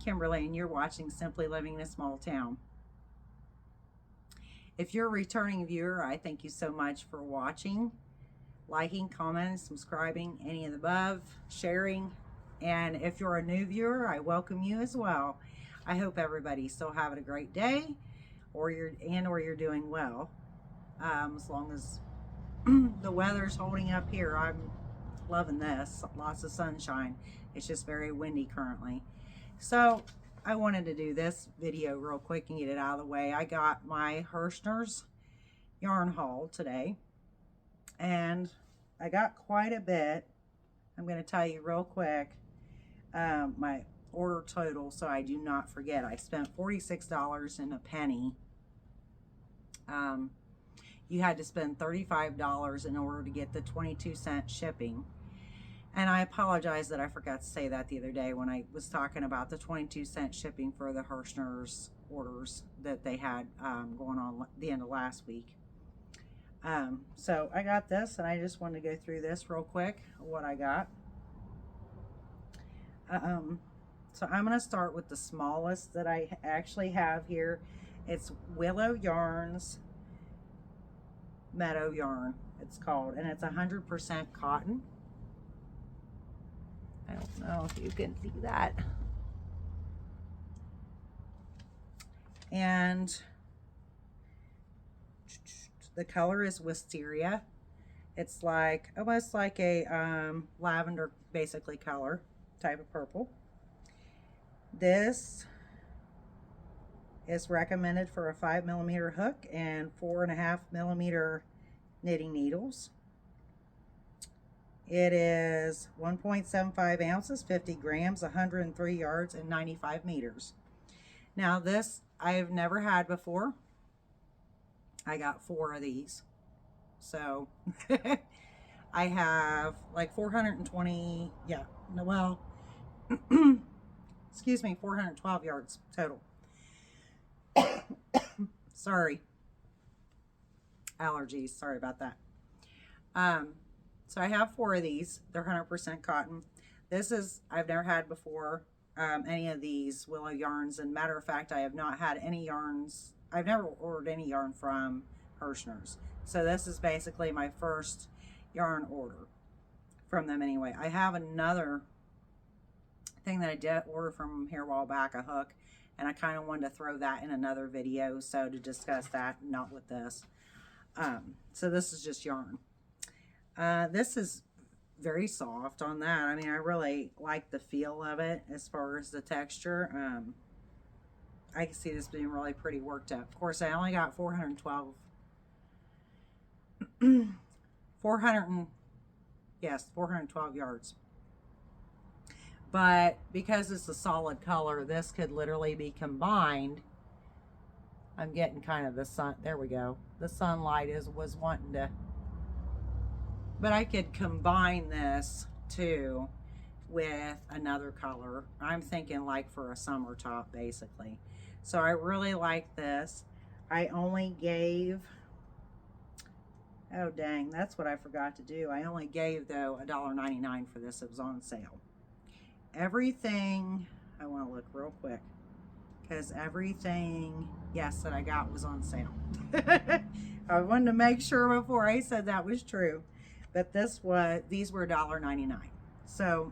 Kimberly, and you're watching Simply Living in a Small Town. If you're a returning viewer, I thank you so much for watching, liking, commenting, subscribing, any of the above, sharing. And if you're a new viewer, I welcome you as well. I hope everybody's still having a great day, or you're doing well. As long as the weather's holding up here, I'm loving this. Lots of sunshine. It's just very windy currently. So I wanted to do this video real quick and get it out of the way. I got my Herschner's yarn haul today, and I got quite a bit. I'm going to tell you real quick my order total so I do not forget. I spent $46 and a penny. You had to spend $35 in order to get the 22-cent shipping. And I apologize that I forgot to say that the other day when I was talking about the 22-cent shipping for the Herschner's orders that they had going on the end of last week. So I got this, and I just wanted to go through this real quick, what I got. So I'm going to start with the smallest that I actually have here. It's Willow Yarns Meadow Yarn, it's called, and it's 100% cotton. I don't know if you can see that. And the color is Wisteria. It's like almost like a lavender basically color type of purple. This is recommended for a 5mm hook and 4.5mm knitting needles. It is 1.75 ounces, 50 grams, 103 yards, and 95 meters. Now this I have never had before. I got 4 of these. So I have like 420, yeah, well, excuse me, 412 yards total. Sorry. Allergies, sorry about that. So I have 4 of these. They're 100% cotton. This is, I've never had before any of these Willow yarns. And matter of fact, I have not had any yarns. I've never ordered any yarn from Herschner's. So this is basically my first yarn order from them anyway. I have another thing that I did order from here a while back, a hook. And I kind of wanted to throw that in another video, so to discuss that, not with this. So this is just yarn. This is very soft on that. I mean, I really like the feel of it as far as the texture. I can see this being really pretty worked up. Of course, I only got 412 yards. But because it's a solid color, this could literally be combined. I'm getting kind of the sun. There we go. The sunlight was wanting to. But I could combine this too with another color. I'm thinking like for a summer top basically. So I really like this. I only gave, oh dang, that's what I forgot to do. I only gave though $1.99 for this. It was on sale. Everything, I want to look real quick because everything, yes, that I got was on sale. I wanted to make sure before I said that was true, but these were $1.99, so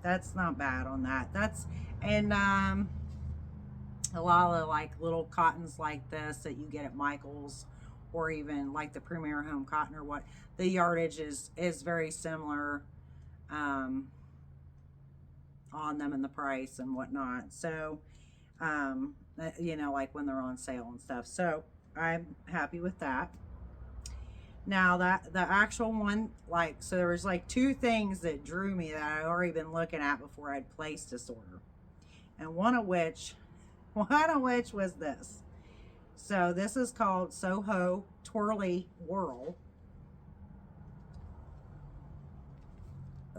that's not bad on that. That's, and a lot of like little cottons like this that you get at Michael's, or even like the Premier Home Cotton or what, the yardage is very similar on them and the price and whatnot. So you know, like when they're on sale and stuff. So I'm happy with that. Now that the actual one, like, so there was like 2 things that drew me that I'd already been looking at before I'd placed this order, and one of which was this. So this is called Soho Twirly Whirl.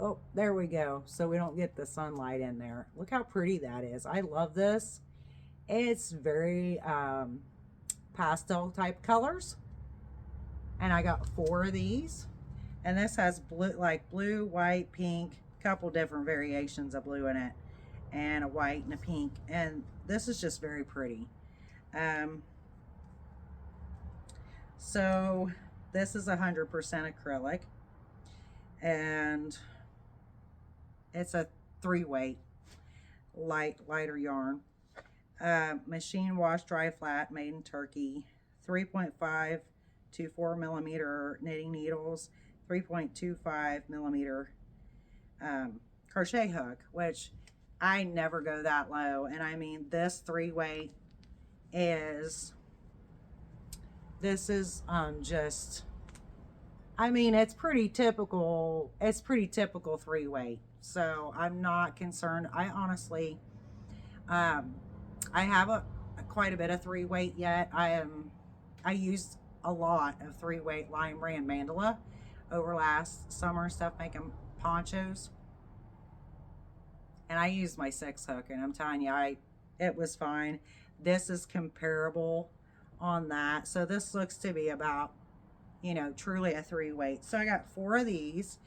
Oh, there we go. So we don't get the sunlight in there. Look how pretty that is. I love this. It's very pastel type colors. And I got 4 of these. And this has blue, like blue, white, pink, couple different variations of blue in it. and a white and a pink, and this is just very pretty. So this is 100% acrylic, and it's a 3-weight lighter yarn. Machine wash dry flat, made in Turkey. 3.5 to 4 millimeter knitting needles, 3.25 millimeter crochet hook, which I never go that low. And I mean, this 3-weight is, this is just, I mean, it's pretty typical 3-weight. So I'm not concerned. I honestly, I have quite a bit of 3-weight yet. I used a lot of 3-weight lime brand mandala over last summer and stuff, making ponchos. And I used my 6 hook, and I'm telling you, it was fine. This is comparable on that. So this looks to be about, you know, truly a 3-weight. So I got 4 of these,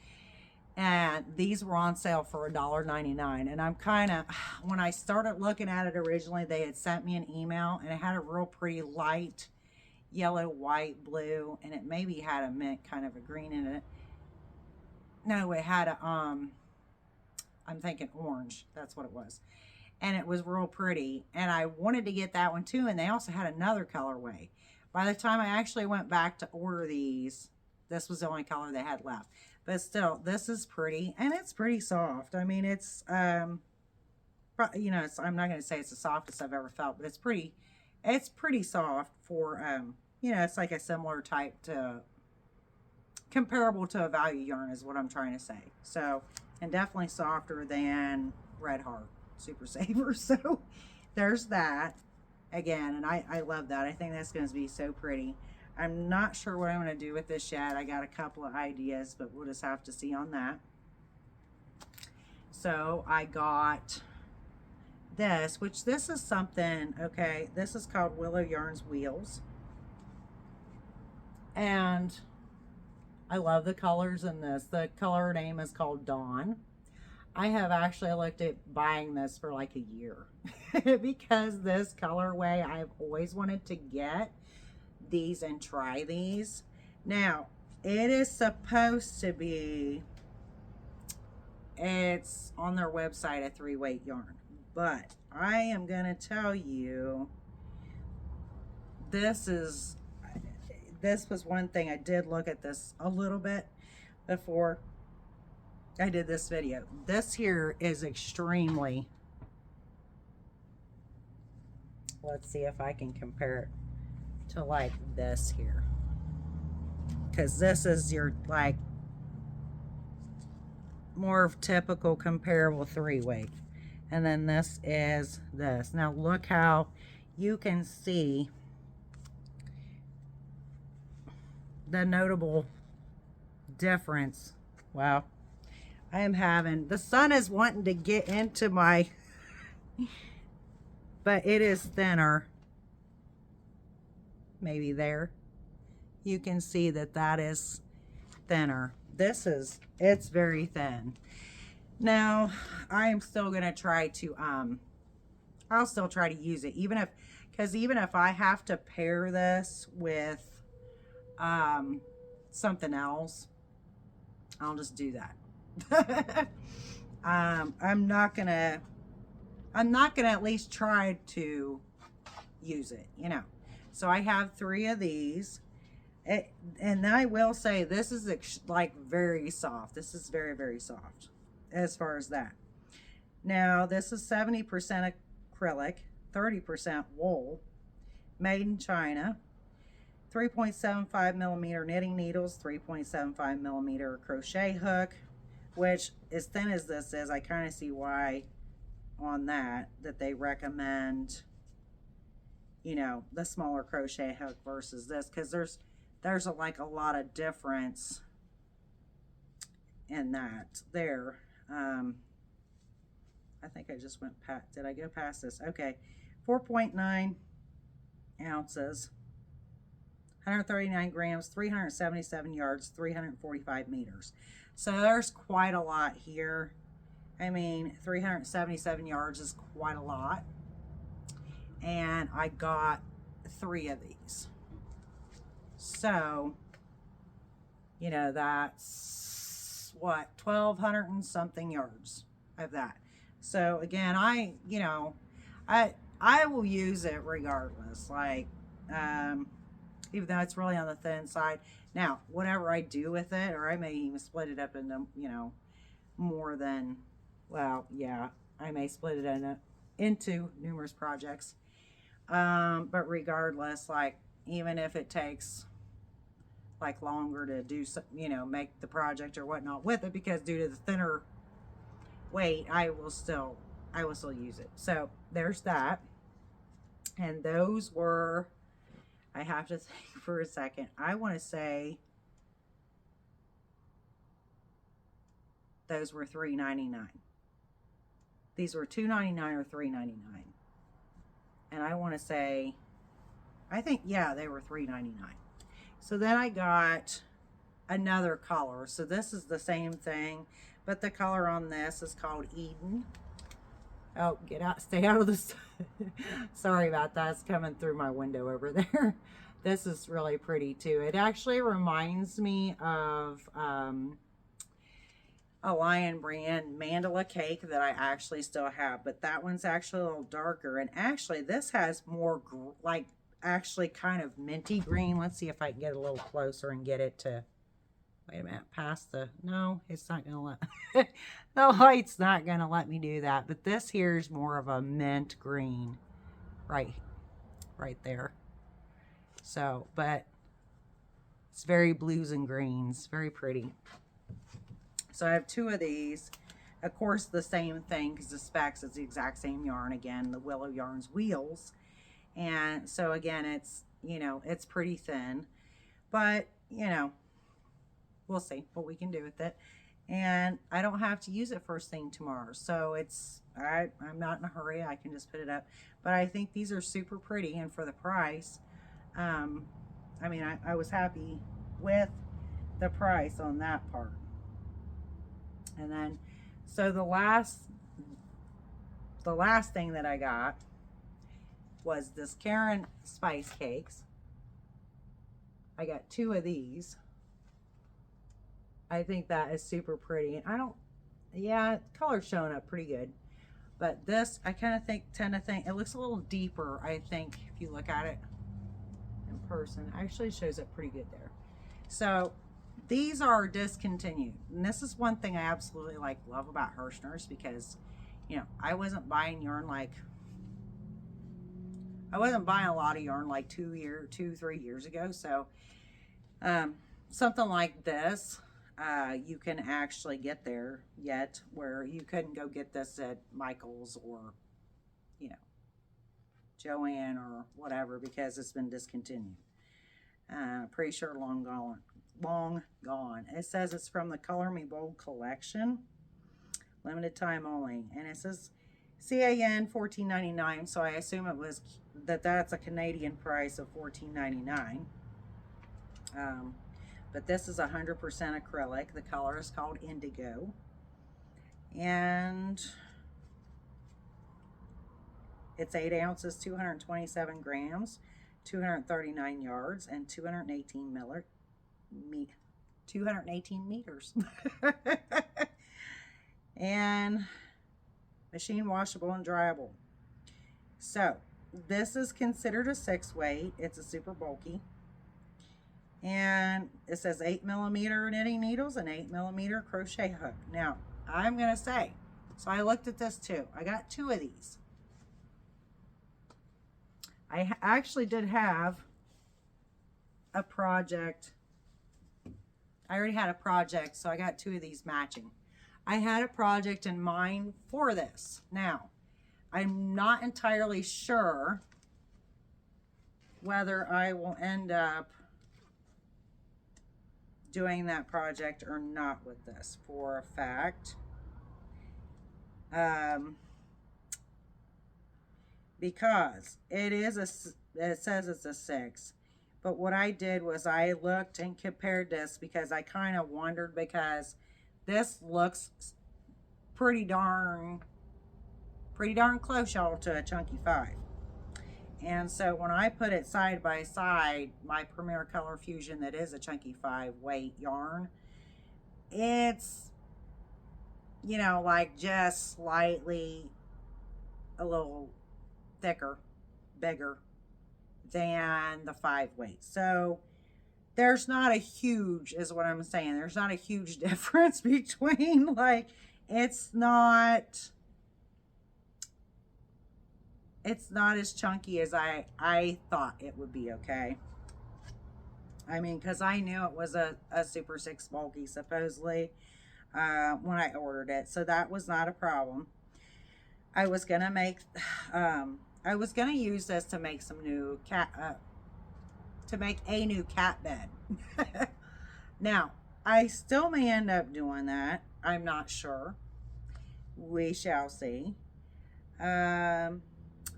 and these were on sale for $1.99. And I'm kind of, when I started looking at it originally, they had sent me an email, and it had a real pretty light yellow, white, blue, and it maybe had a mint kind of a green in it. No, it had a I'm thinking orange. That's what it was. And it was real pretty. And I wanted to get that one too. And they also had another colorway. By the time I actually went back to order these, this was the only color they had left. But still, this is pretty. And it's pretty soft. I mean, it's, you know, I'm not going to say it's the softest I've ever felt, but it's pretty soft for, you know, it's like a similar type to, comparable to a value yarn is what I'm trying to say. So, and definitely softer than Red Heart Super Saver. So there's that again, and I love that. I think that's going to be so pretty. I'm not sure what I'm going to do with this yet. I got a couple of ideas, but we'll just have to see on that. So I got this, which this is something, okay, this is called Willow Yarns Wheels, and I love the colors in this. The color name is called Dawn. I have actually looked at buying this for like a year because this colorway, I've always wanted to get these and try these. Now, it is supposed to be, it's on their website, a 3-weight yarn, but I am going to tell you, this was one thing. I did look at this a little bit before I did this video. This here is extremely, let's see if I can compare it to like this here, because this is your like more typical comparable 3-weight, and then this is this. Now look how you can see the notable difference. Wow, I am having, the sun is wanting to get into my, but it is thinner. Maybe there you can see that is thinner. This is, it's very thin. Now I am still gonna try to I'll still try to use it, even if, because even if I have to pair this with something else, I'll just do that. I'm not gonna at least try to use it, you know. So I have 3 of these, and I will say this is like very soft. This is very, very soft as far as that. Now this is 70% acrylic, 30% wool, made in China. 3.75 millimeter knitting needles, 3.75 millimeter crochet hook, which as thin as this is, I kind of see why on that they recommend, you know, the smaller crochet hook versus this, because there's like a lot of difference in that there. I think I just went past, did I go past this? Okay, 4.9 ounces, 139 grams, 377 yards, 345 meters. So there's quite a lot here. I mean, 377 yards is quite a lot. And I got 3 of these. So, you know, that's what, 1,200 and something yards of that. So again, I will use it regardless. Like, even though it's really on the thin side. Now, whatever I do with it, or I may even split it up into, more than, well, yeah, I may split it into numerous projects. But regardless, like, even if it takes like longer to do, make the project or whatnot with it, because due to the thinner weight, I will still use it. So there's that. And those were, I have to think for a second. I want to say those were $3.99. These were $2.99 or $3.99. And I want to say, I think, yeah, they were $3.99. So then I got another color. So this is the same thing, but the color on this is called Eden. Oh, get out, stay out of this. Sorry about that. It's coming through my window over there. This is really pretty too. It actually reminds me of a Lion brand mandala cake that I actually still have, but that one's actually a little darker. And actually this has more like actually kind of minty green. Let's see if I can get a little closer and get it to, wait a minute, past the, no, it's not gonna let, the light's not gonna let me do that. But this here is more of a mint green, right there. So, but it's very blues and greens, very pretty. So I have 2 of these. Of course, the same thing, because the specs is the exact same yarn. Again, the Willow Yarns wheels. And so again, it's, it's pretty thin, but we'll see what we can do with it. And I don't have to use it first thing tomorrow. So I'm not in a hurry. I can just put it up. But I think these are super pretty. And for the price, I mean, I was happy with the price on that part. And then, so the last thing that I got was this Karen spice cakes. I got 2 of these. I think that is super pretty. And yeah, color's showing up pretty good. But this, I tend to think, it looks a little deeper, I think, if you look at it in person. Actually shows up pretty good there. So, these are discontinued. And this is one thing I absolutely love about Herschner's, because, I wasn't buying yarn I wasn't buying a lot of yarn like 3 years ago. So, something like this, you can actually get there yet, where you couldn't go get this at Michael's or, Joann or whatever, because it's been discontinued. Pretty sure long gone. It says it's from the Color Me Bold collection, limited time only, and it says CAN $14.99. So I assume it was that's a Canadian price of $14.99. But this is 100% acrylic. The color is called Indigo, and it's 8 ounces, 227 grams, 239 yards, and 218 meters. And machine washable and dryable. So this is considered a 6 weight. It's a super bulky. And it says 8mm knitting needles and 8mm crochet hook. Now, I'm going to say, so I looked at this too. I got 2 of these. I actually did have a project. I already had a project, so I got 2 of these matching. I had a project in mind for this. Now, I'm not entirely sure whether I will end up doing that project or not with this for a fact. Because it says it's a 6. But what I did was I looked and compared this, because I kind of wondered, because this looks pretty darn close, y'all, to a chunky 5. And so when I put it side by side, my Premier Color Fusion that is a chunky 5 weight yarn, it's, you know, like just slightly a little thicker, bigger than the 5 weight. So there's not a huge, is what I'm saying, there's not a huge difference between, like, it's not as chunky as I thought it would be, okay? I mean, because I knew it was a Super 6 bulky, supposedly, when I ordered it. So that was not a problem. I was going to make, I was going to use this to make some new cat, to make a new cat bed. Now, I still may end up doing that. I'm not sure. We shall see. I'm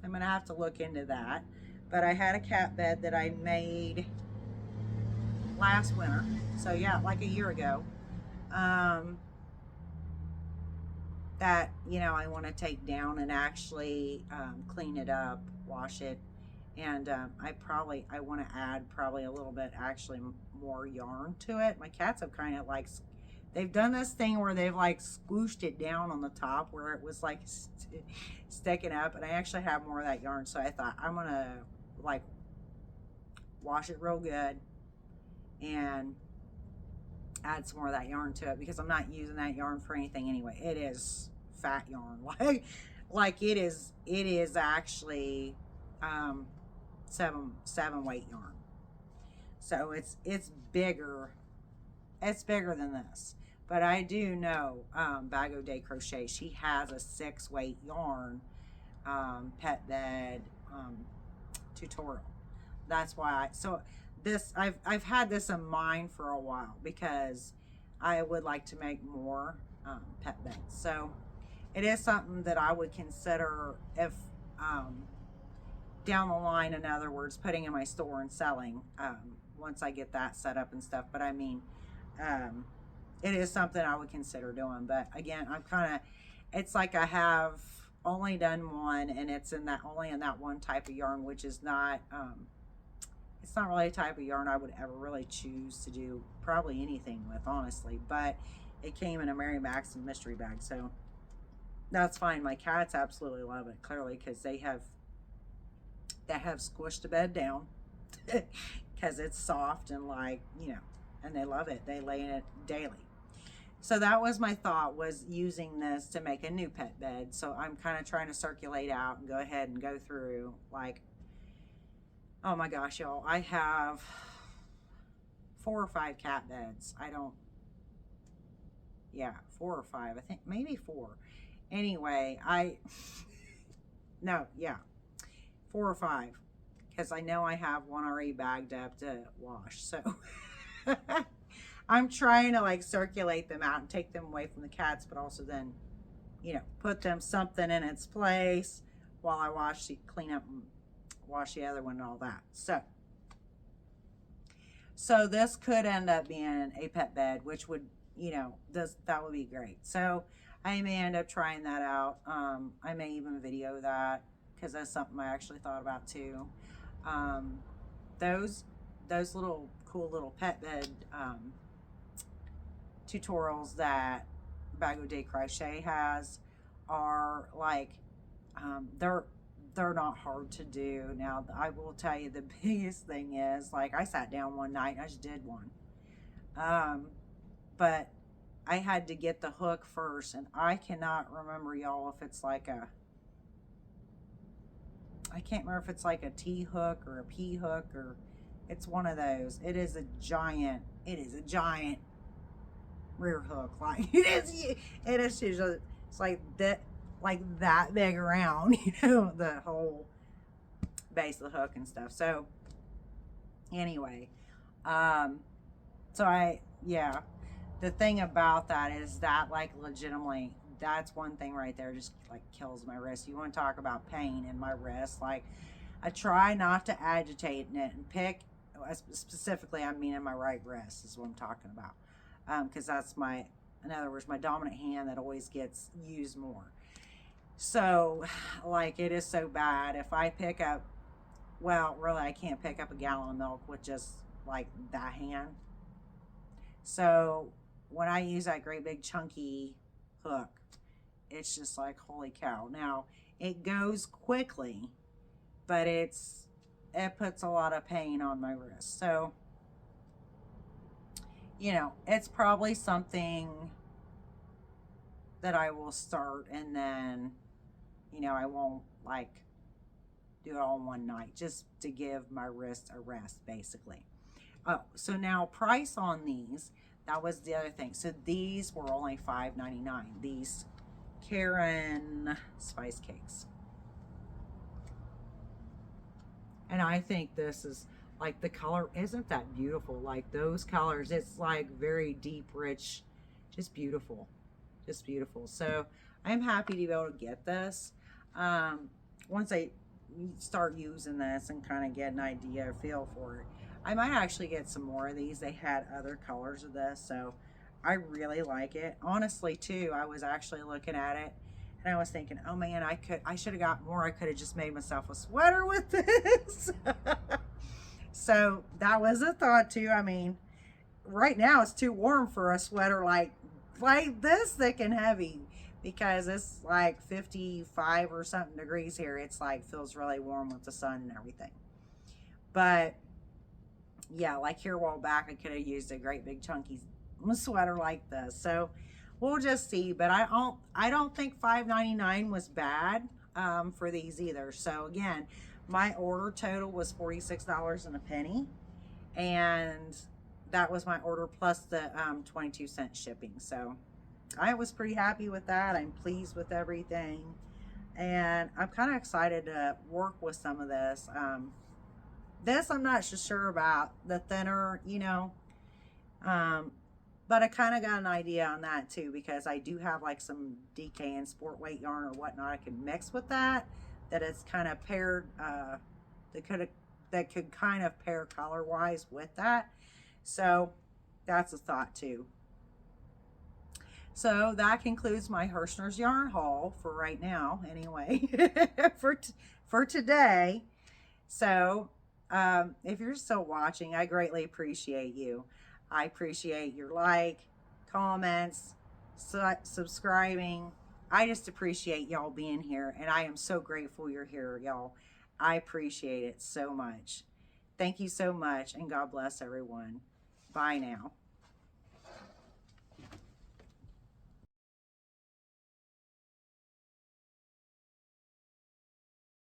going to have to look into that. But I had a cat bed that I made last winter. So yeah, like a year ago. That, you know, I want to take down and actually clean it up, wash it. And I want to add probably a little bit actually more yarn to it. My cats have kind of like, they've done this thing where they've like squooshed it down on the top where it was like sticking up. And I actually have more of that yarn. So I thought I'm going to like wash it real good and add some more of that yarn to it, because I'm not using that yarn for anything anyway. It is fat yarn. Like it is actually 7 weight yarn. So it's bigger. It's bigger than this. But I do know Bago de Crochet, she has a 6 weight yarn pet bed tutorial. That's why I've had this in mind for a while, because I would like to make more pet beds. So it is something that I would consider if down the line, in other words, putting in my store and selling once I get that set up and stuff. But I mean, it is something I would consider doing. But again, I'm kind of, it's like I have only done one, and it's only in that one type of yarn, which is not it's not really a type of yarn I would ever really choose to do probably anything with, honestly. But it came in a Mary Maxon mystery bag, so that's fine. My cats absolutely love it, clearly, because they have squished the bed down because it's soft and, like, you know, and they love it. They lay in it daily. So that was my thought, was using this to make a new pet bed. So I'm kind of trying to circulate out and go ahead and go through, like, oh my gosh, y'all, I have 4 or 5 cat beds. 4 or 5, I think, maybe 4. Anyway, 4 or 5, because I know I have one already bagged up to wash. So I'm trying to like circulate them out and take them away from the cats, but also then, you know, put them something in its place while I clean up and wash the other one and all that. So this could end up being a pet bed, which would, you know, that would be great. So I may end up trying that out. I may even video that, because that's something I actually thought about too. Those little cool little pet bed tutorials that Bago de Crochet has are like, they're not hard to do. Now, I will tell you, the biggest thing is, like, I sat down one night and I just did one. But I had to get the hook first, and I cannot remember, y'all, if it's like I can't remember if it's like a T hook or a P hook, or it's one of those. It is a giant rear hook. Like, it is usually, it's like that big around, you know, the whole base of the hook and stuff. So anyway, the thing about that is that, like, legitimately, that's one thing right there, just like kills my wrist. You want to talk about pain in my wrist? Like, I try not to agitate in it and pick, specifically, I mean in my right wrist is what I'm talking about, because that's my in other words, my dominant hand that always gets used more. So, like, it is so bad. If I pick up, well, really, I can't pick up a gallon of milk with just like that hand. So, when I use that great big chunky hook, it's just like, holy cow. Now, it goes quickly, but it puts a lot of pain on my wrist. So, you know, it's probably something that I will start, and then, you know, I won't like do it all in one night, just to give my wrist a rest, basically. Oh, so now price on these, that was the other thing. So these were only $5.99. These Karen spice cakes. And I think this is like, the color, isn't that beautiful? Like those colors, it's like very deep, rich, just beautiful. Just beautiful. So I'm happy to be able to get this. Once I start using this and kind of get an idea or feel for it, I might actually get some more of these. They had other colors of this, so I really like it. Honestly, too, I was actually looking at it and I was thinking, oh man, I should have got more. I could have just made myself a sweater with this. So that was a thought too. I mean, right now it's too warm for a sweater like this thick and heavy, because it's like 55 or something degrees here. It's like feels really warm with the sun and everything. But yeah, like here a while back, I could have used a great big chunky sweater like this. So we'll just see. But I don't think $5.99 was bad for these either. So again, my order total was $46 and a penny, and that was my order plus the 22-cent shipping. So I was pretty happy with that. I'm pleased with everything, and I'm kind of excited to work with some of this. This I'm not so sure about, the thinner, you know, but I kind of got an idea on that too, because I do have like some DK and sport weight yarn or whatnot I can mix with that it's kind of paired, that could kind of pair color wise with that. So that's a thought too. So that concludes my Herschner's yarn haul for right now, anyway, for today. So if you're still watching, I greatly appreciate you. I appreciate your like, comments, subscribing. I just appreciate y'all being here, and I am so grateful you're here, y'all. I appreciate it so much. Thank you so much, and God bless everyone. Bye now.